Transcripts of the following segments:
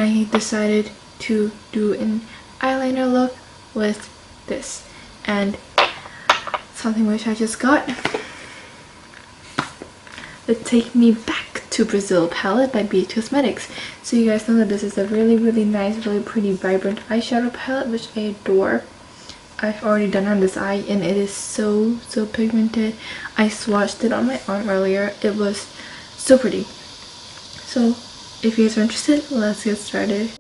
I decided to do an eyeliner look with this, and something which I just got, the Take Me Back to Brazil palette by BH Cosmetics. So you guys know that this is a really nice, really pretty, vibrant eyeshadow palette which I adore. I've already done on this eye and it is so pigmented. I swatched it on my arm earlier. It was so pretty. So if you guys are interested, let's get started.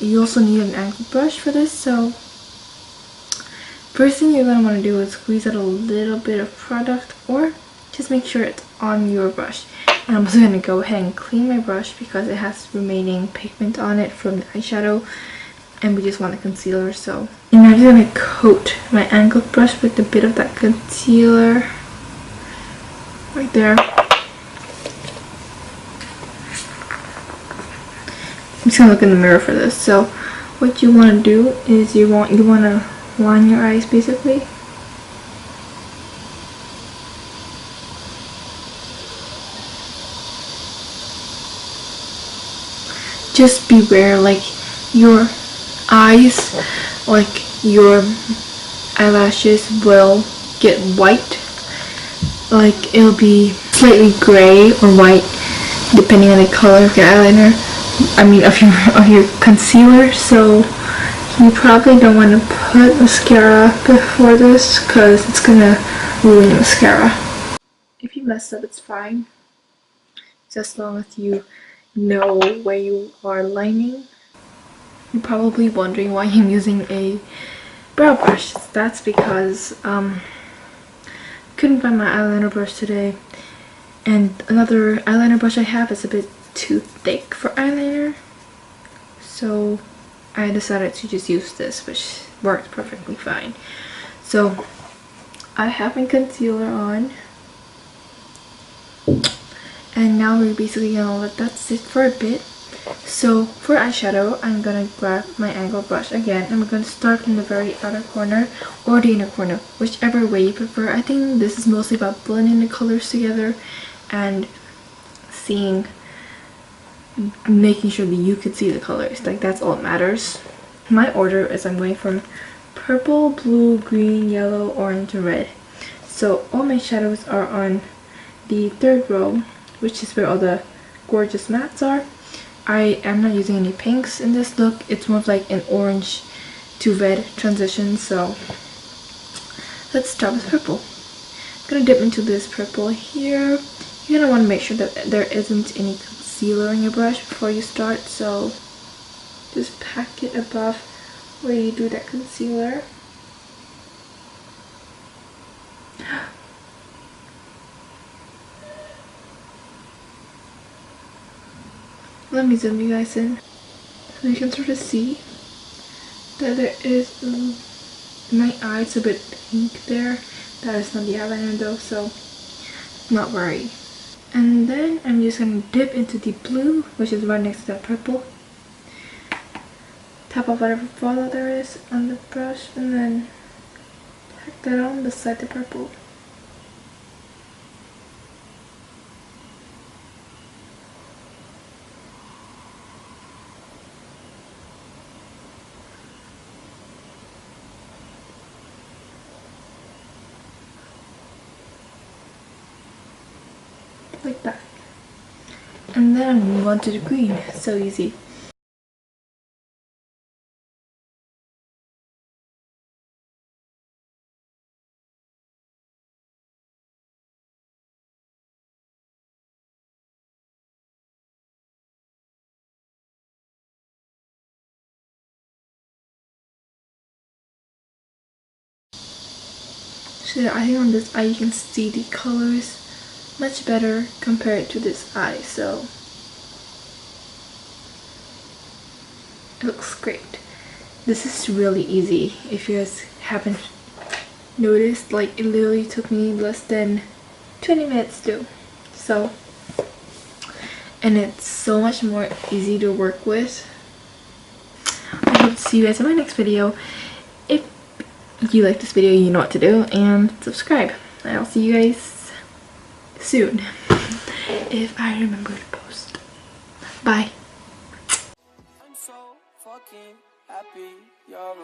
You also need an angle brush for this, so first thing you're going to want to do is squeeze out a little bit of product, or just make sure it's on your brush. And I'm also going to go ahead and clean my brush because it has remaining pigment on it from the eyeshadow, and we just want a concealer. So I'm just going to coat my angled brush with a bit of that concealer right there. I'm just gonna look in the mirror for this. So what you want to do is you want to line your eyes basically. Just beware, like your eyes, like your eyelashes will get white. Like it'll be slightly gray or white depending on the color of your eyeliner. I mean of your concealer. So you probably don't want to put mascara before this because it's gonna ruin your mascara. If you mess up, it's fine, just as long as you know where you are lining. You're probably wondering why I'm using a brow brush. That's because couldn't find my eyeliner brush today, and another eyeliner brush I have is a bit too thick for eyeliner, so I decided to just use this, which worked perfectly fine. So I have my concealer on, and now we're basically gonna let that sit for a bit. So for eyeshadow, I'm gonna grab my angle brush again, and we're gonna start from the very outer corner or the inner corner, whichever way you prefer. I think this is mostly about blending the colors together and making sure that you could see the colors. Like that's all that matters. My order is I'm going from purple, blue, green, yellow, orange, and red. So all my shadows are on the third row, which is where all the gorgeous mattes are. I am not using any pinks in this look. It's more of like an orange to red transition. So let's start with purple. I'm gonna dip into this purple here. You're gonna want to make sure that there isn't any concealer in your brush before you start, so just pack it above where you do that concealer. Let me zoom you guys in so you can sort of see that there is my eyes a bit pink there. That is not the eyeliner though, so not worry. And then I'm just gonna dip into the blue, which is right next to that purple. Tap off whatever fallout there is on the brush, and then pack that on beside the purple. Like that. And then I'm move on to the green. So easy. So I think on this eye you can see the colors much better compared to this eye, so it looks great. This is really easy. If you guys haven't noticed, like it literally took me less than 20 minutes to do. So, and it's so much more easy to work with. I hope to see you guys in my next video. If you like this video, you know what to do, and subscribe. I'll see you guys soon. if I remember to post. Bye. I'm so fucking happy you're